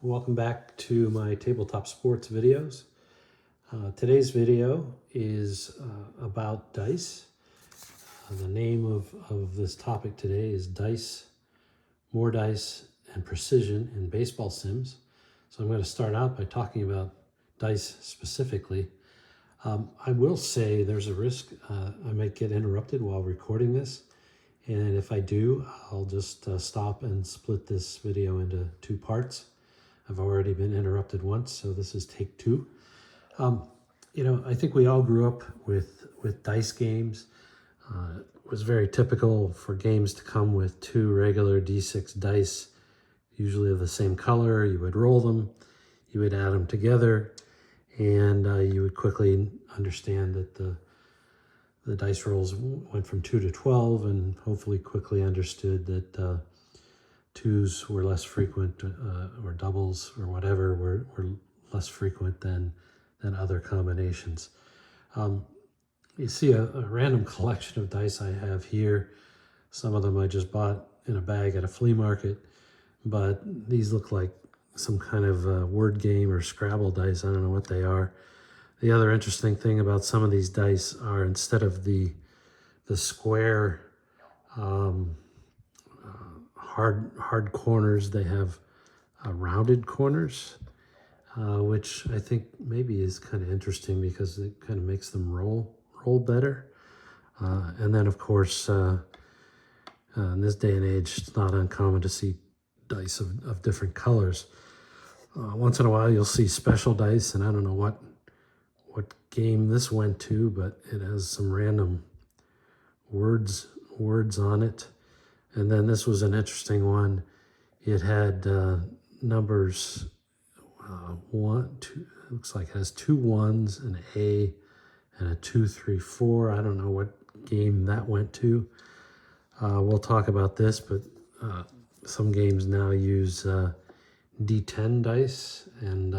Welcome back to my tabletop sports videos. Today's video is about dice. The name of this topic today is Dice, More Dice, and Precision in Baseball Sims. So I'm going to start out by talking about dice specifically. I will say there's a risk I might get interrupted while recording this. And if I do, I'll just stop and split this video into two parts. I've already been interrupted once, so this is take two. I think we all grew up with dice games. It was very typical for games to come with two regular D6 dice, usually of the same color. You would roll them, you would add them together, and you would quickly understand that the dice rolls went from 2 to 12, and hopefully quickly understood that twos were less frequent, or doubles or whatever were less frequent than other combinations. You see a random collection of dice I have here. Some of them I just bought in a bag at a flea market, but these look like some kind of word game or Scrabble dice. I don't know what they are. The other interesting thing about some of these dice are instead of the square hard corners, they have rounded corners, which I think maybe is kind of interesting because it kind of makes them roll better. And then of course, in this day and age, it's not uncommon to see dice of different colors. Once in a while you'll see special dice, and I don't know what game this went to, but it has some random words on it. And then this was an interesting one. It had numbers 1, 2, looks like it has 2 1s, an A, and a 2, 3, 4. I don't know what game that went to. We'll talk about this, but some games now use D10 dice, and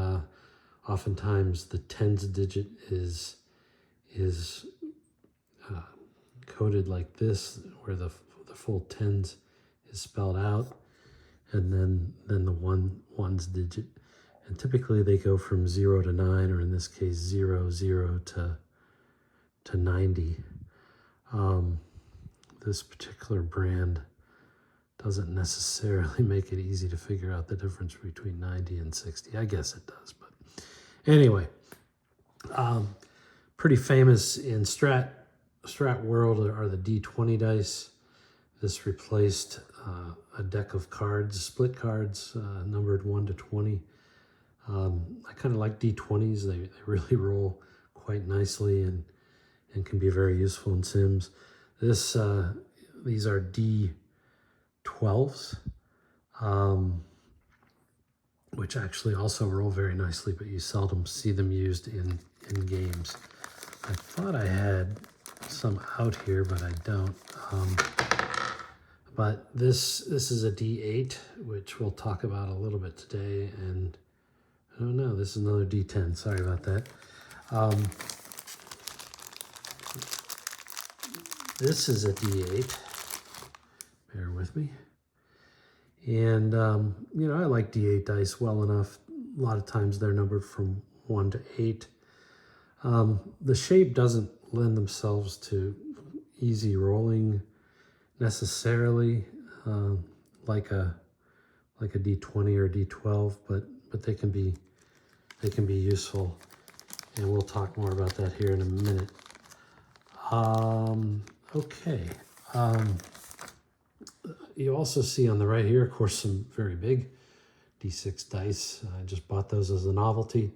oftentimes the tens digit is coded like this, where the full tens is spelled out, and then the ones digit. And typically they go from 0 to 9, or in this case 0 to 90. This particular brand doesn't necessarily make it easy to figure out the difference between 90 and 60. I guess it does, but anyway, pretty famous in Strat world are the D20 dice. This replaced a deck of cards, split cards, numbered 1 to 20. I kind of like D20s. They really roll quite nicely and can be very useful in Sims. These are D12s, which actually also roll very nicely, but you seldom see them used in games. I thought I had some out here, but I don't. But this is a D8, which we'll talk about a little bit today. And I don't know, this is another D10. Sorry about that. This is a D8. Bear with me. And, I like D8 dice well enough. A lot of times they're numbered from 1 to 8. The shape doesn't lend themselves to easy rolling necessarily, like a D20 or D12, but they can be useful, and we'll talk more about that here in a minute. Okay. You also see on the right here, of course, some very big D6 dice. I just bought those as a novelty.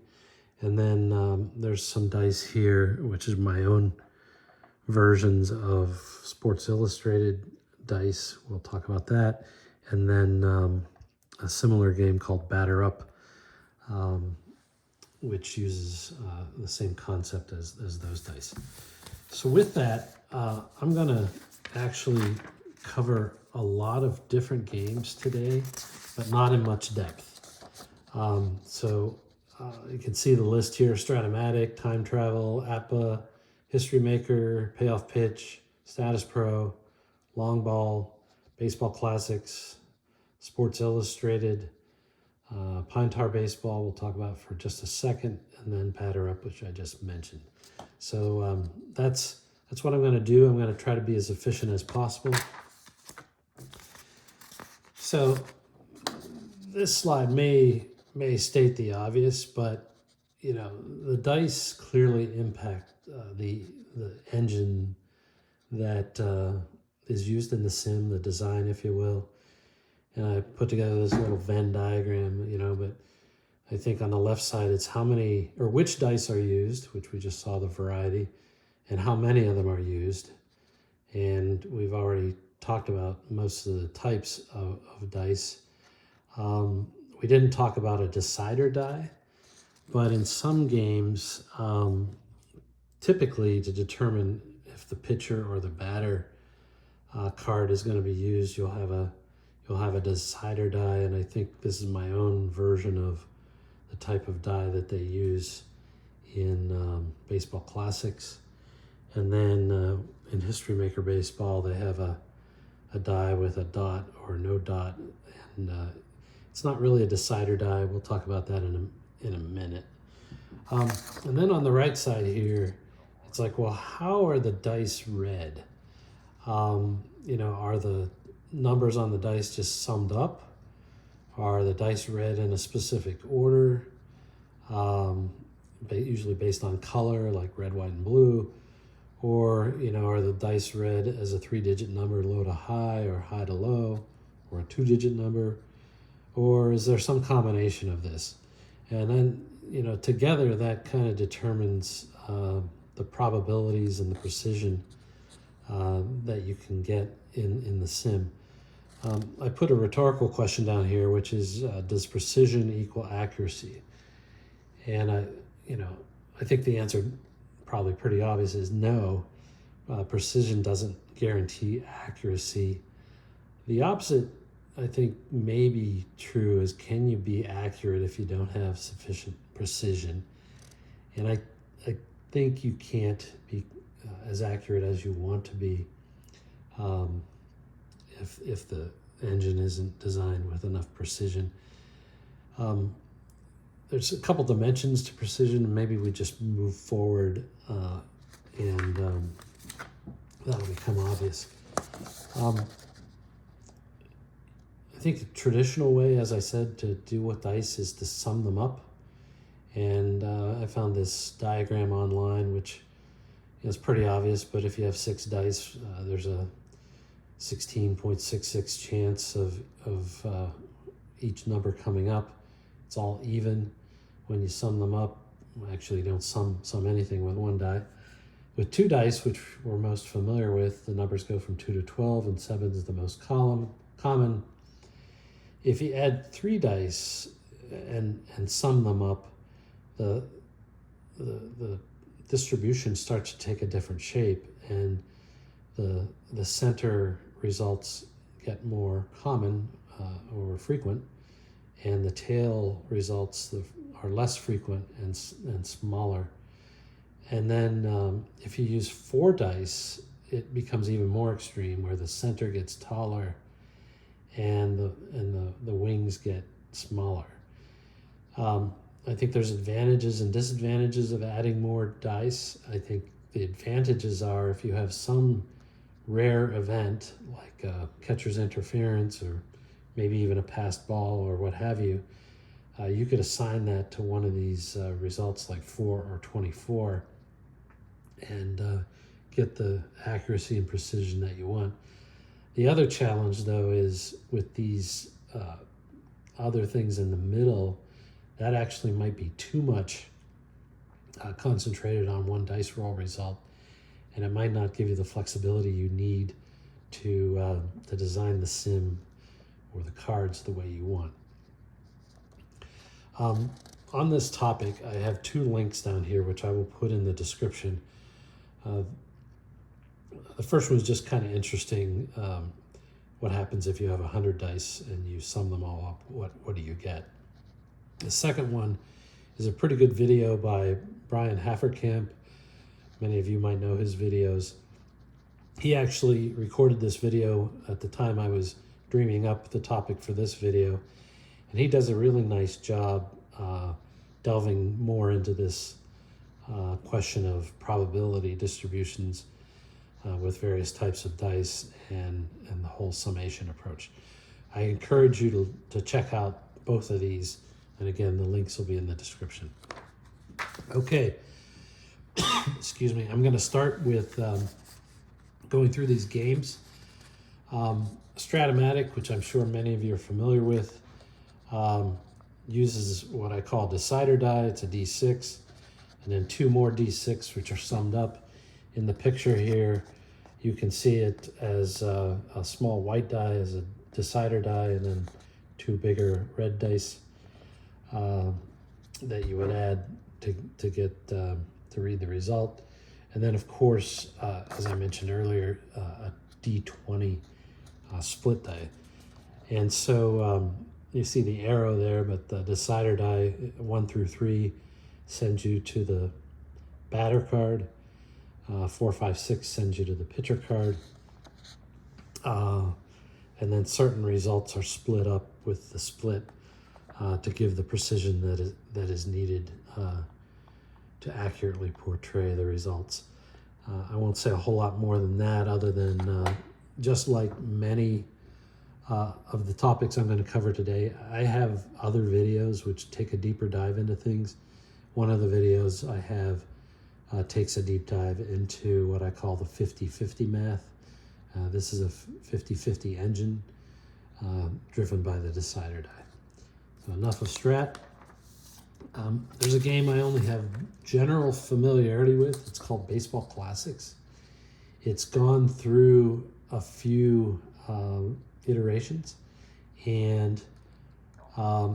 And then there's some dice here, which is my own versions of Sports Illustrated dice. We'll talk about that. And then a similar game called Batter Up, which uses the same concept as those dice. So with that, I'm going to actually cover a lot of different games today, but not in much depth. You can see the list here: Strat-O-Matic, Time Travel, APBA, History Maker, Payoff Pitch, Status Pro, Long Ball, Baseball Classics, Sports Illustrated, Pine tar baseball we'll talk about for just a second, and then batter up, which I just mentioned. So that's what I'm going to do. I'm going to try to be as efficient as possible. So this slide may state the obvious, but you know, the dice clearly impact the engine that is used in the sim, the design, if you will. And I put together this little Venn diagram, you know, but I think on the left side, it's how many or which dice are used, which we just saw the variety, and how many of them are used. And we've already talked about most of the types of dice. We didn't talk about a decider die, but in some games, typically to determine if the pitcher or the batter card is going to be used, you'll have a decider die, and I think this is my own version of the type of die that they use in Baseball Classics. And then in History Maker Baseball, they have a die with a dot or no dot, and it's not really a decider die. We'll talk about that in a minute. And then on the right side here, it's like, well, how are the dice read? You know, are the numbers on the dice just summed up? Are the dice read in a specific order? Usually based on color, like red, white, and blue. Or, you know, are the dice read as a 3-digit number, low to high or high to low, or a 2-digit number? Or is there some combination of this? And then, you know, together that kind of determines the probabilities and the precision that you can get in the sim. I put a rhetorical question down here, which is, does precision equal accuracy? And I think the answer, probably pretty obvious, is no. Precision doesn't guarantee accuracy. The opposite, I think, may be true, is can you be accurate if you don't have sufficient precision? And I think you can't be as accurate as you want to be if the engine isn't designed with enough precision. There's a couple dimensions to precision, and maybe we just move forward and that'll become obvious. I think the traditional way, as I said, to deal with dice is to sum them up. And I found this diagram online, which is pretty obvious, but if you have 6 dice, there's a 16.66 chance of each number coming up. It's all even when you sum them up. Actually, you don't sum anything with 1 die. With 2 dice, which we're most familiar with, the numbers go from 2 to 12, and 7 is the most common. If you add 3 dice and sum them up, the distribution starts to take a different shape, and the center results get more common or frequent, and the tail results are less frequent and smaller. And then if you use 4 dice, it becomes even more extreme, where the center gets taller and the wings get smaller. I think there's advantages and disadvantages of adding more dice. I think the advantages are if you have some rare event like catcher's interference, or maybe even a passed ball or what have you, you could assign that to one of these results like 4 or 24 and get the accuracy and precision that you want. The other challenge, though, is with these other things in the middle, that actually might be too much concentrated on one dice roll result, and it might not give you the flexibility you need to design the sim or the cards the way you want. On this topic, I have 2 links down here, which I will put in the description. The first one is just kind of interesting. What happens if you have 100 dice and you sum them all up? What do you get? The second one is a pretty good video by Brian Hafferkamp. Many of you might know his videos. He actually recorded this video at the time I was dreaming up the topic for this video, And he does a really nice job delving more into this question of probability distributions with various types of dice and the whole summation approach. I encourage you to check out both of these, and again, the links will be in the description. Okay, excuse me, I'm going to start with going through these games. Strat-O-Matic, which I'm sure many of you are familiar with, uses what I call decider die. It's a D6, and then 2 more D6, which are summed up. In the picture here, you can see it as a small white die as a decider die, and then 2 bigger red dice that you would add to get to read the result. And then, of course, as I mentioned earlier, a D20 split die. And so you see the arrow there, but the decider die 1 through 3 sends you to the batter card. 4, 5, 6 sends you to the pitcher card. And then certain results are split up with the split to give the precision that is needed to accurately portray the results. I won't say a whole lot more than that, other than just like many of the topics I'm going to cover today, I have other videos which take a deeper dive into things. One of the videos I have takes a deep dive into what I call the 50-50 math. This is a 50-50 engine driven by the decider die. So enough of Strat. There's a game I only have general familiarity with. It's called Baseball Classics. It's gone through a few iterations, and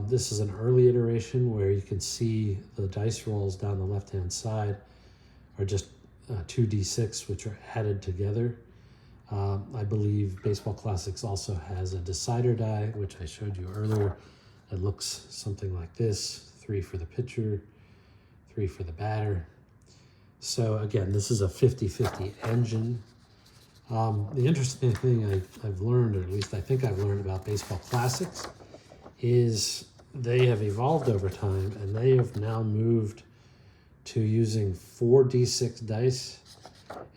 this is an early iteration where you can see the dice rolls down the left-hand side are just 2d6, which are added together. I believe Baseball Classics also has a decider die, which I showed you earlier. It looks something like this: 3 for the pitcher, 3 for the batter. So again, this is a 50-50 engine. The interesting thing I've learned, or at least I think I've learned about Baseball Classics, is they have evolved over time, and they have now moved to using 4d6 dice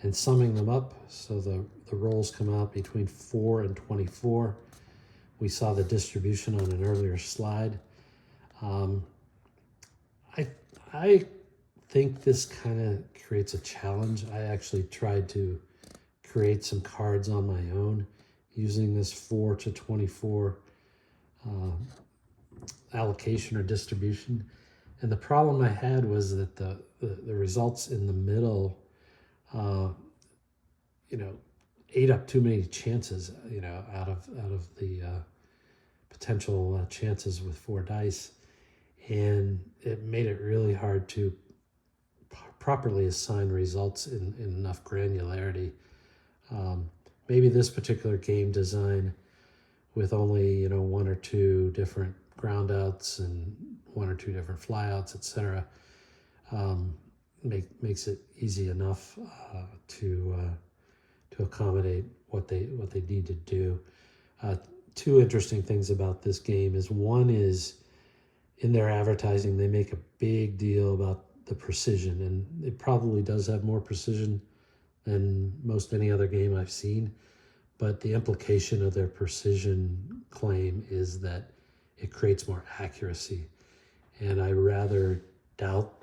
and summing them up, so the rolls come out between 4 and 24. We saw the distribution on an earlier slide. I think this kind of creates a challenge. I actually tried to create some cards on my own using this 4 to 24 allocation or distribution. And the problem I had was that the results in the middle, ate up too many chances, out of the potential chances with 4 dice. And it made it really hard to properly assign results in enough granularity. Maybe this particular game design with only 1 or 2 different ground outs and 1 or 2 different flyouts, etc., makes it easy enough to accommodate what they need to do. 2 interesting things about this game is, one is in their advertising they make a big deal about the precision, and it probably does have more precision than most any other game I've seen, but the implication of their precision claim is that it creates more accuracy, and I rather doubt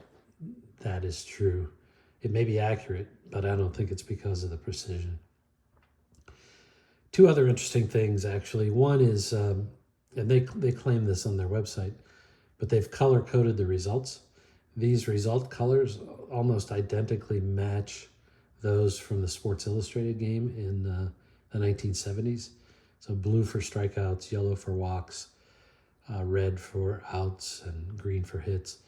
that is true. It may be accurate, but I don't think it's because of the precision. 2 other interesting things, actually. One is, and they claim this on their website, but they've color-coded the results. These result colors almost identically match those from the Sports Illustrated game in the 1970s. So blue for strikeouts, yellow for walks, red for outs, and green for hits.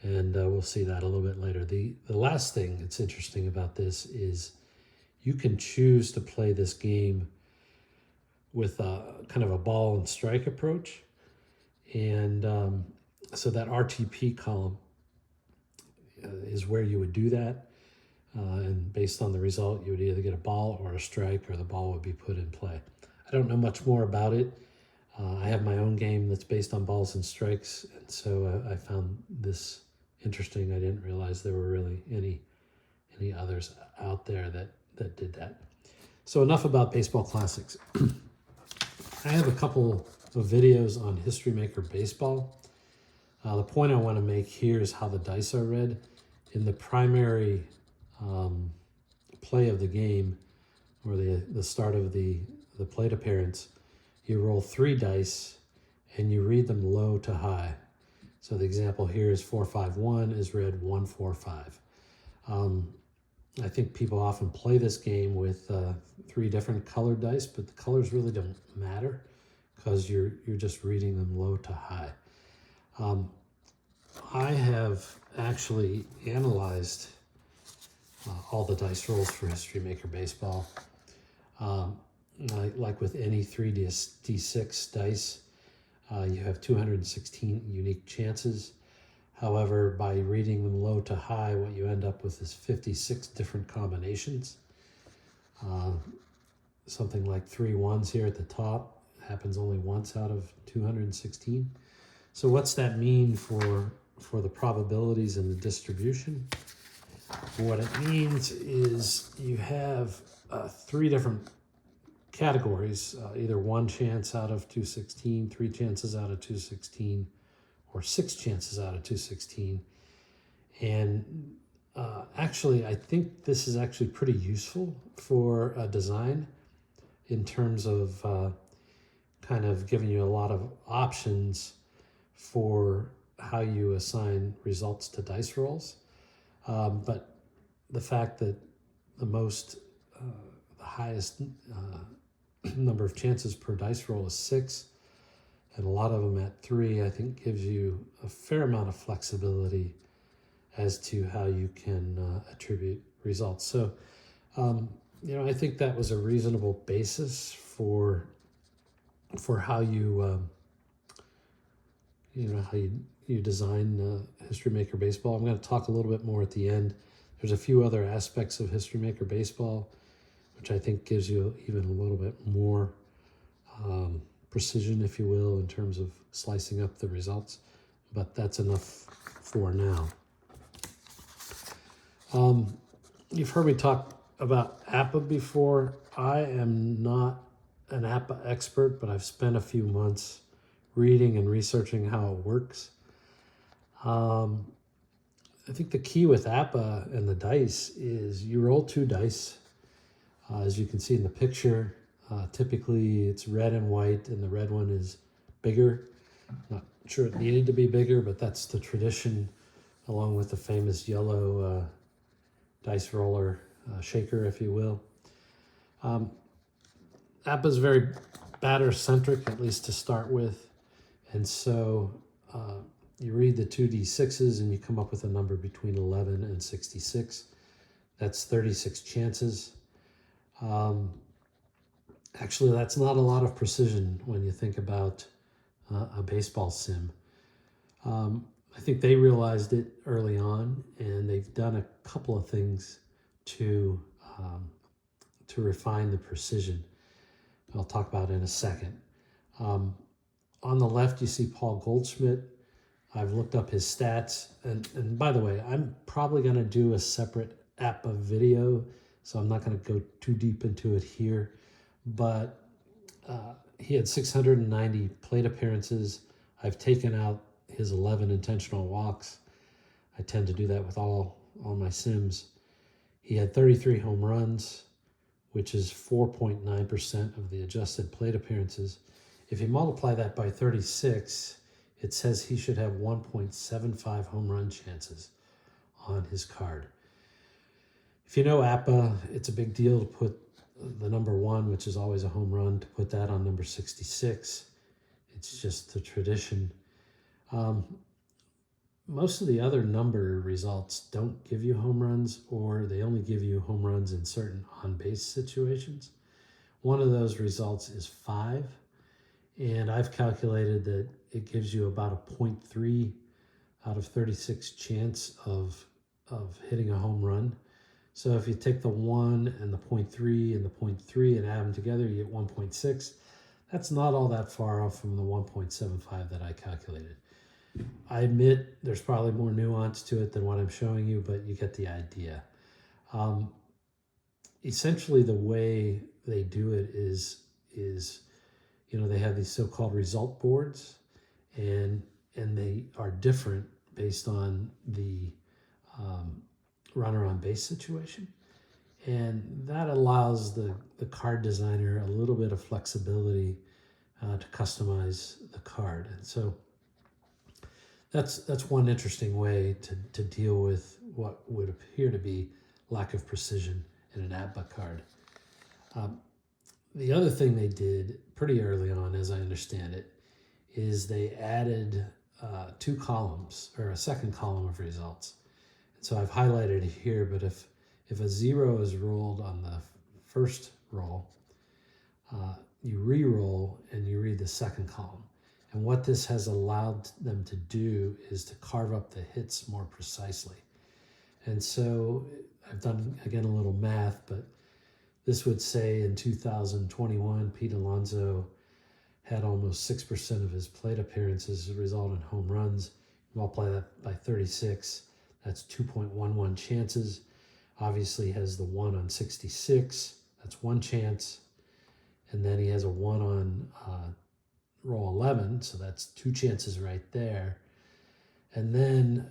And we'll see that a little bit later. The last thing that's interesting about this is you can choose to play this game with kind of a ball and strike approach. And so that RTP column is where you would do that. And based on the result, you would either get a ball or a strike, or the ball would be put in play. I don't know much more about it. I have my own game that's based on balls and strikes, and so I found this interesting. I didn't realize there were really any others out there that did that. So enough about baseball classics. I have a couple of videos on History Maker Baseball. The point I want to make here is how the dice are read. In the primary play of the game, or the start of the plate appearance, you roll 3 dice and you read them low to high. So the example here is 4-5-1 is read 1-4-5. I think people often play this game with 3 different colored dice, but the colors really don't matter because you're just reading them low to high. I have actually analyzed all the dice rolls for History Maker Baseball. Like with any 3d6 dice, you have 216 unique chances. However, by reading them low to high, what you end up with is 56 different combinations. Something like 3 ones here at the top happens only once out of 216. So what's that mean for the probabilities and the distribution? What it means is you have 3 different categories, either 1 chance out of 216, 3 chances out of 216, or 6 chances out of 216. And actually, I think this is actually pretty useful for design in terms of kind of giving you a lot of options for how you assign results to dice rolls. But the fact that the highest number of chances per dice roll is 6, and a lot of them at 3, I think gives you a fair amount of flexibility as to how you can attribute results. So, I think that was a reasonable basis for how you design History Maker Baseball. I'm going to talk a little bit more at the end. There's a few other aspects of History Maker Baseball, which I think gives you even a little bit more precision, if you will, in terms of slicing up the results. But that's enough for now. You've heard me talk about APBA before. I am not an APBA expert, but I've spent a few months reading and researching how it works. I think the key with APBA and the dice is you roll 2 dice. As you can see in the picture, typically it's red and white, and the red one is bigger. Not sure it needed to be bigger, but that's the tradition, along with the famous yellow dice roller shaker, if you will. APBA is very batter-centric, at least to start with. And so you read the 2d6s and you come up with a number between 11 and 66. That's 36 chances. Actually, that's not a lot of precision when you think about a baseball sim. I think they realized it early on, and they've done a couple of things to refine the precision. I'll talk about in a second. On the left, you see Paul Goldschmidt. I've looked up his stats, and by the way, I'm probably going to do a separate APBA video, so I'm not going to go too deep into it here. But he had 690 plate appearances. I've taken out his 11 intentional walks. I tend to do that with all my sims. He had 33 home runs, which is 4.9% of the adjusted plate appearances. If you multiply that by 36, it says he should have 1.75 home run chances on his card. If you know APBA, it's a big deal to put the number 1, which is always a home run, to put that on number 66. It's just the tradition. Most of the other number results don't give you home runs, or they only give you home runs in certain on-base situations. One of those results is 5, and I've calculated that it gives you about a 0.3 out of 36 chance of hitting a home run. So if you take the 1 and the 0.3 and the 0.3 and add them together, you get 1.6. That's not all that far off from the 1.75 that I calculated. I admit there's probably more nuance to it than what I'm showing you, but you get the idea. Essentially, the way they do it is they have these so-called result boards, and they are different based on the runner on base situation. And that allows the card designer a little bit of flexibility to customize the card. And so that's one interesting way to deal with what would appear to be lack of precision in an APBA card. The other thing they did pretty early on, as I understand it, is they added 2 columns, or a second column of results. And so I've highlighted it here, but if a 0 is rolled on the first roll, you re-roll and you read the second column. And what this has allowed them to do is to carve up the hits more precisely. And so I've done, again, a little math, but this would say in 2021, Pete Alonso had almost 6% of his plate appearances result in home runs. Multiply that by 36, that's 2.11 chances. Obviously has the 1 on 66, that's 1 chance. And then he has a 1 on roll 11, so that's 2 chances right there. And then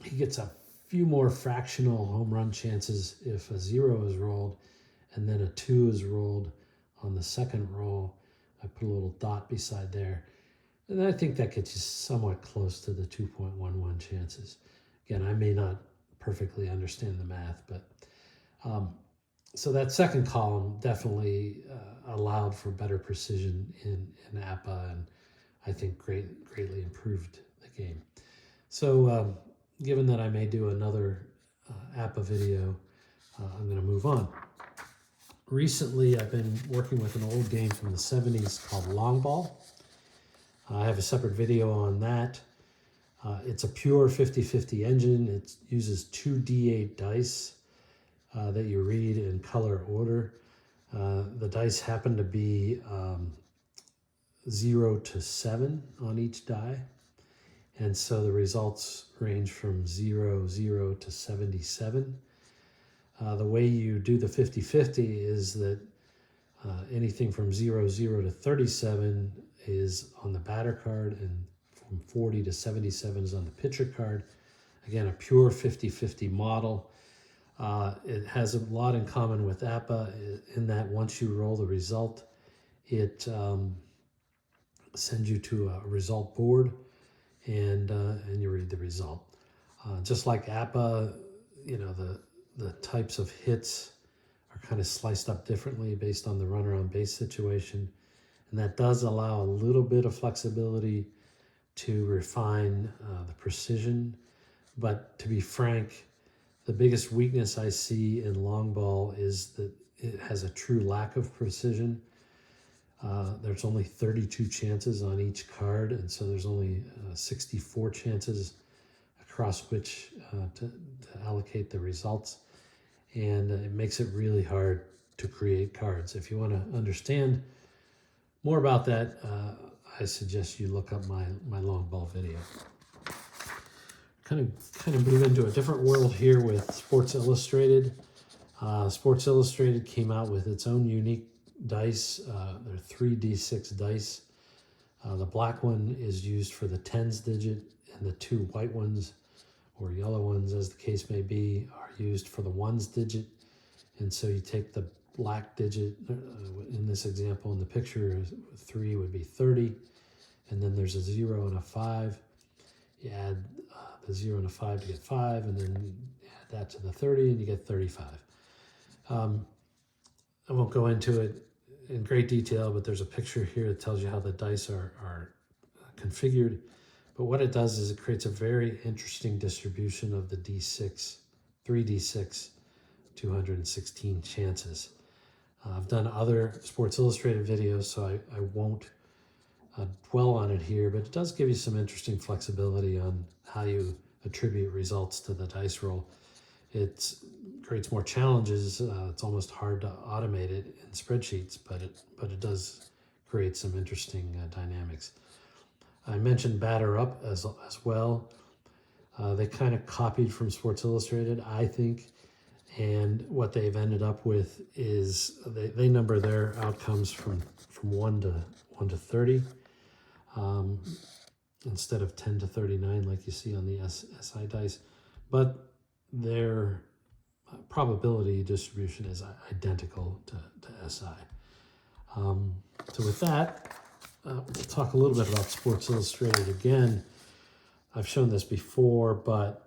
he gets a few more fractional home run chances if a 0 is rolled, and then a 2 is rolled on the second roll. I put a little dot beside there. And I think that gets you somewhat close to the 2.11 chances. Again, I may not perfectly understand the math, but so that second column definitely allowed for better precision in APBA, and I think greatly improved the game. So given that I may do another APBA video, I'm going to move on. Recently, I've been working with an old game from the 70s called Long Ball. I have a separate video on that. It's a pure 50-50 engine. It uses 2 D8 dice that you read in color order. The dice happen to be 0 to 7 on each die. And so the results range from 0 to 77. The way you do the 50-50 is that anything from 0 to 37 is on the batter card, and from 40 to 77 is on the pitcher card. Again, a pure 50-50 model. It has a lot in common with APBA in that once you roll the result, it sends you to a result board, and you read the result. Just like APBA, the types of hits are kind of sliced up differently based on the runner on base situation. And that does allow a little bit of flexibility to refine the precision. But to be frank, the biggest weakness I see in long ball is that it has a true lack of precision. There's only 32 chances on each card, and so there's only 64 chances across which to allocate the results. And it makes it really hard to create cards. If you want to understand more about that, I suggest you look up my long ball video. Kind of move into a different world here with Sports Illustrated. Sports Illustrated came out with its own unique dice. They're 3D6 dice. The black one is used for the tens digit, and the 2 white ones, or yellow ones as the case may be, are used for the ones digit. And so you take the black digit, in this example in the picture, 3 would be 30, and then there's a 0 and a 5. You add the 0 and a 5 to get 5, and then add that to the 30 and you get 35. I won't go into it in great detail, but there's a picture here that tells you how the dice are configured. But what it does is it creates a very interesting distribution of the D6, 3D6, 216 chances. I've done other Sports Illustrated videos, so I won't dwell on it here, but it does give you some interesting flexibility on how you attribute results to the dice roll. It creates more challenges. It's almost hard to automate it in spreadsheets, but it does create some interesting dynamics. I mentioned Batter Up as well. They kind of copied from Sports Illustrated, I think, and what they've ended up with is they number their outcomes from 1 to 30, instead of 10 to 39 like you see on the SI dice, but their probability distribution is identical to SI. So with that, we'll talk a little bit about Sports Illustrated again. I've shown this before, but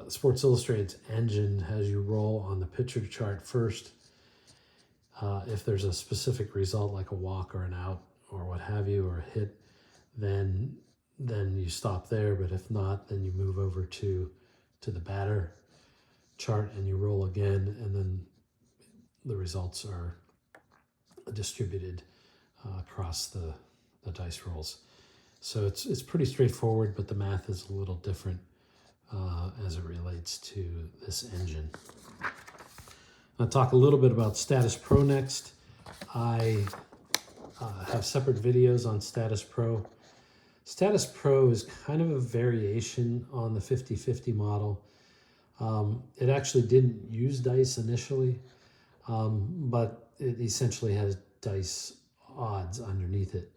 Sports Illustrated's engine has you roll on the picture chart first. If there's a specific result like a walk or an out or what have you, or a hit, then you stop there. But if not, then you move over to the batter chart and you roll again, and then the results are distributed across the dice rolls. So it's pretty straightforward, but the math is a little different as it relates to this engine. I'll talk a little bit about Status Pro next. I have separate videos on Status Pro. Status Pro is kind of a variation on the 50-50 model. It actually didn't use dice initially, but it essentially has dice odds underneath it.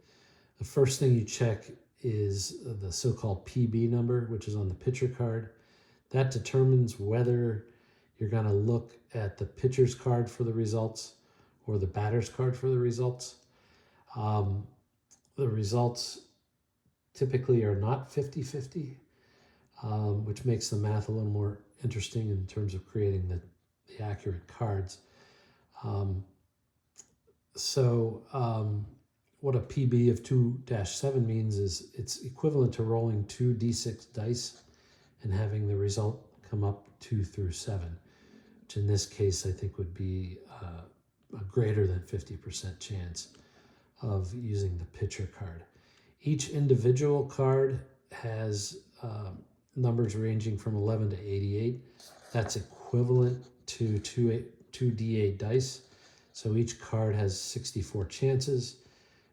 The first thing you check is the so-called PB number, which is on the pitcher card. That determines whether you're going to look at the pitcher's card for the results or the batter's card for the results. The results typically are not 50-50, which makes the math a little more interesting in terms of creating the accurate cards. What a PB of 2-7 means is it's equivalent to rolling 2 D6 dice and having the result come up 2 through 7, which in this case I think would be a greater than 50% chance of using the pitcher card. Each individual card has numbers ranging from 11 to 88. That's equivalent to 2 D8 dice. So each card has 64 chances.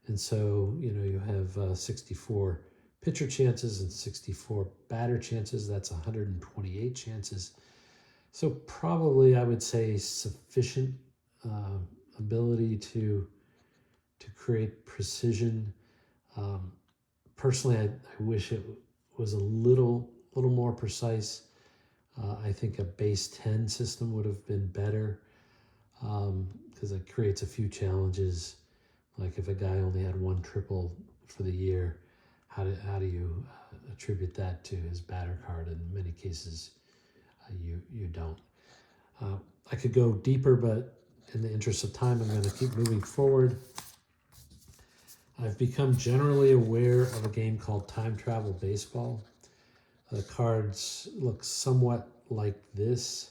And so, you have 64 pitcher chances and 64 batter chances. That's 128 chances. So probably I would say sufficient ability to create precision. Personally, I wish it was a little more precise. I think a base 10 system would have been better, because it creates a few challenges. Like if a guy only had 1 triple for the year, how do you attribute that to his batter card? In many cases, you don't. I could go deeper, but in the interest of time, I'm going to keep moving forward. I've become generally aware of a game called Time Travel Baseball. The cards look somewhat like this.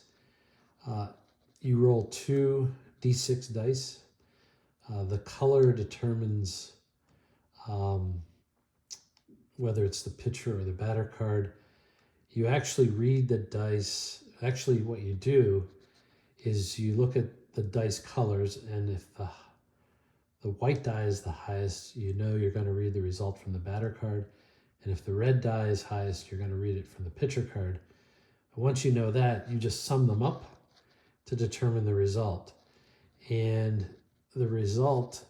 You roll 2 D6 dice. The color determines whether it's the pitcher or the batter card. You actually read the dice. Actually, what you do is you look at the dice colors, and if the white die is the highest, you're going to read the result from the batter card. And if the red die is highest, you're going to read it from the pitcher card. And once you know that, you just sum them up to determine the result. And the result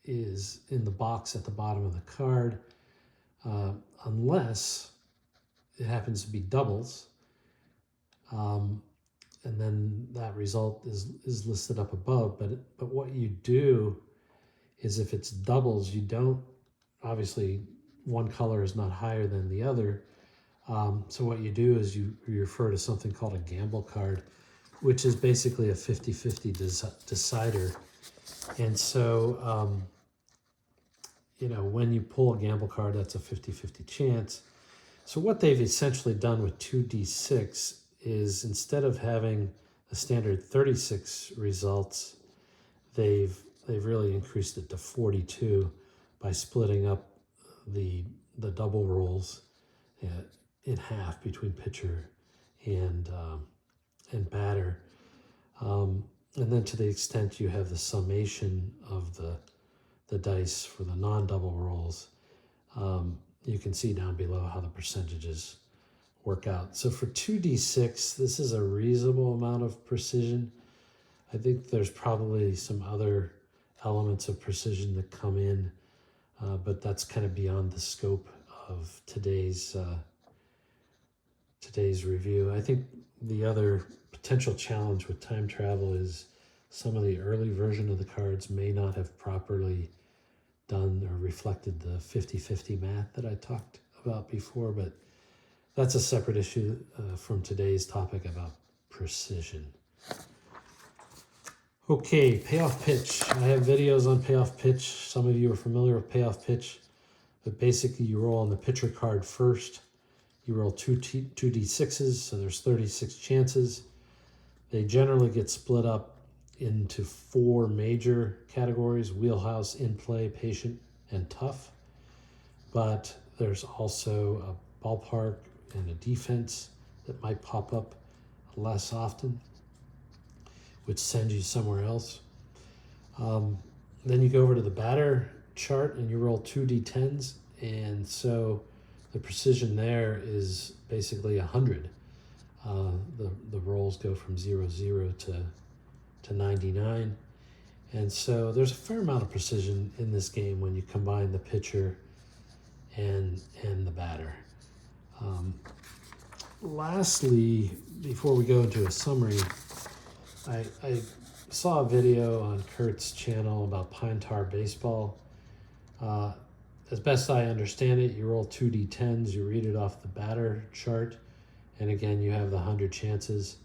is in the box at the bottom of the card, unless it happens to be doubles. And then that result is listed up above. But what you do is, if it's doubles, you don't, obviously one color is not higher than the other. So what you do is you refer to something called a gamble card, which is basically a 50-50 decider. And so, when you pull a gamble card, that's a 50-50 chance. So what they've essentially done with 2d6 is, instead of having the standard 36 results, they've really increased it to 42 by splitting up the double rolls in half between pitcher and batter. And then to the extent you have the summation of the dice for the non-double rolls, you can see down below how the percentages work out. So for 2d6, this is a reasonable amount of precision. I think there's probably some other elements of precision that come in, but that's kind of beyond the scope of today's review. I think the other potential challenge with time travel is some of the early version of the cards may not have properly done or reflected the 50-50 math that I talked about before, but that's a separate issue from today's topic about precision. Okay, payoff pitch. I have videos on payoff pitch. Some of you are familiar with payoff pitch, but basically you roll on the pitcher card first. You roll 2d6s, so there's 36 chances. They generally get split up into 4 major categories: wheelhouse, in play, patient, and tough. But there's also a ballpark and a defense that might pop up less often, which sends you somewhere else. Then you go over to the batter chart and you roll 2d10s, and so the precision there is basically 100. The rolls go from 0 to 99, and so there's a fair amount of precision in this game when you combine the pitcher and the batter. Lastly, before we go into a summary, I saw a video on Kurt's channel about pine tar baseball. As best I understand it, you roll 2d10s, you read it off the batter chart, and again, you have the 100 chances.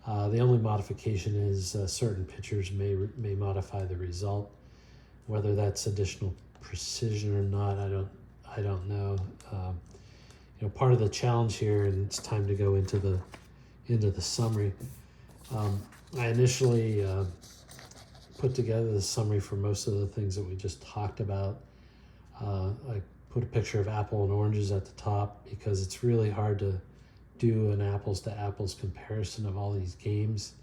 The only modification is certain pitchers may modify the result. Whether that's additional precision or not, I don't know. Part of the challenge here, and it's time to go into the summary. I initially put together the summary for most of the things that we just talked about. I put a picture of apple and oranges at the top because it's really hard to do an apples to apples comparison of all these games.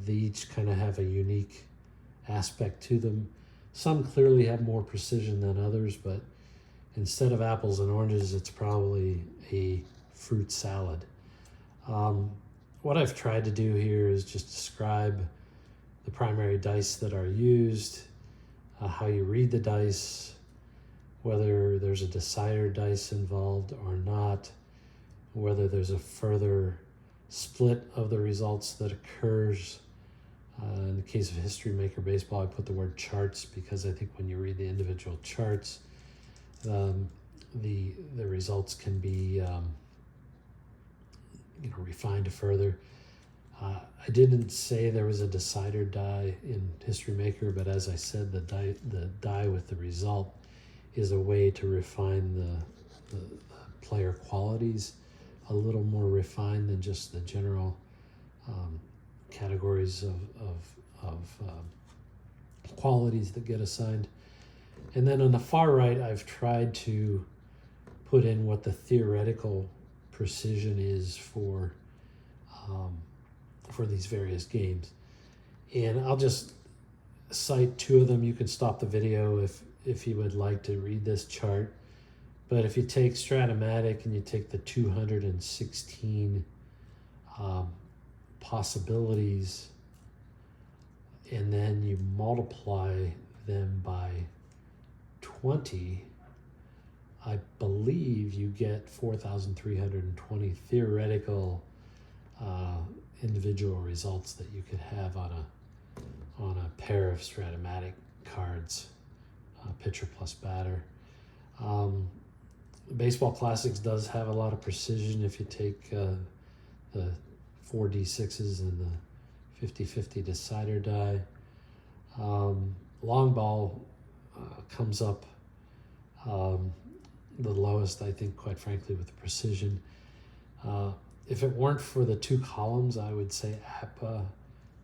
They each kind of have a unique aspect to them. Some clearly have more precision than others, but instead of apples and oranges, it's probably a fruit salad. What I've tried to do here is just describe the primary dice that are used, how you read the dice, whether there's a decider dice involved or not, whether there's a further split of the results that occurs. In the case of History Maker Baseball, I put the word charts because I think when you read the individual charts, the results can be refined further. I didn't say there was a decider die in History Maker, but as I said, the die with the result is a way to refine the player qualities, a little more refined than just the general categories of qualities that get assigned. And then on the far right, I've tried to put in what the theoretical precision is for these various games. And I'll just cite 2 of them. You can stop the video if you would like to read this chart. But if you take Strat-O-Matic and you take the 216 possibilities and then you multiply them by 20, I believe you get 4,320 theoretical individual results that you could have on a pair of Strat-O-Matic cards, pitcher plus batter. Baseball Classics does have a lot of precision if you take the 4d6s and the 50-50 decider die. Long ball comes up the lowest, I think, quite frankly, with the precision. If it weren't for the 2 columns, I would say APBA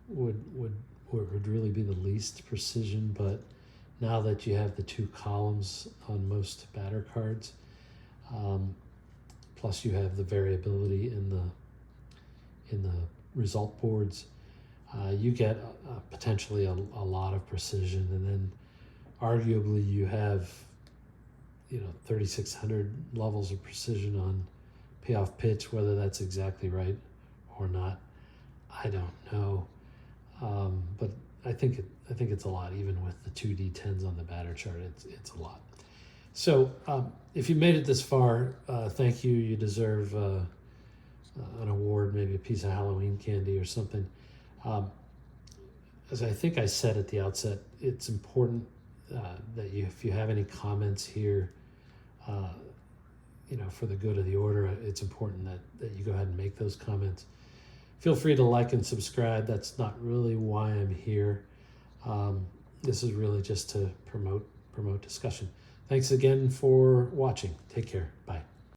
would really be the least precision, but now that you have the 2 columns on most batter cards, plus you have the variability in the result boards. You get potentially a lot of precision, and then arguably you have 3,600 levels of precision on payoff pitch. Whether that's exactly right or not, I don't know, but I think it's a lot. Even with the 2D10s on the batter chart, it's a lot. So if you made it this far, thank you. You deserve an award, maybe a piece of Halloween candy or something. As I think I said at the outset, it's important that if you have any comments here, for the good of the order, it's important that you go ahead and make those comments. Feel free to like and subscribe. That's not really why I'm here. This is really just to promote discussion. Thanks again for watching. Take care. Bye.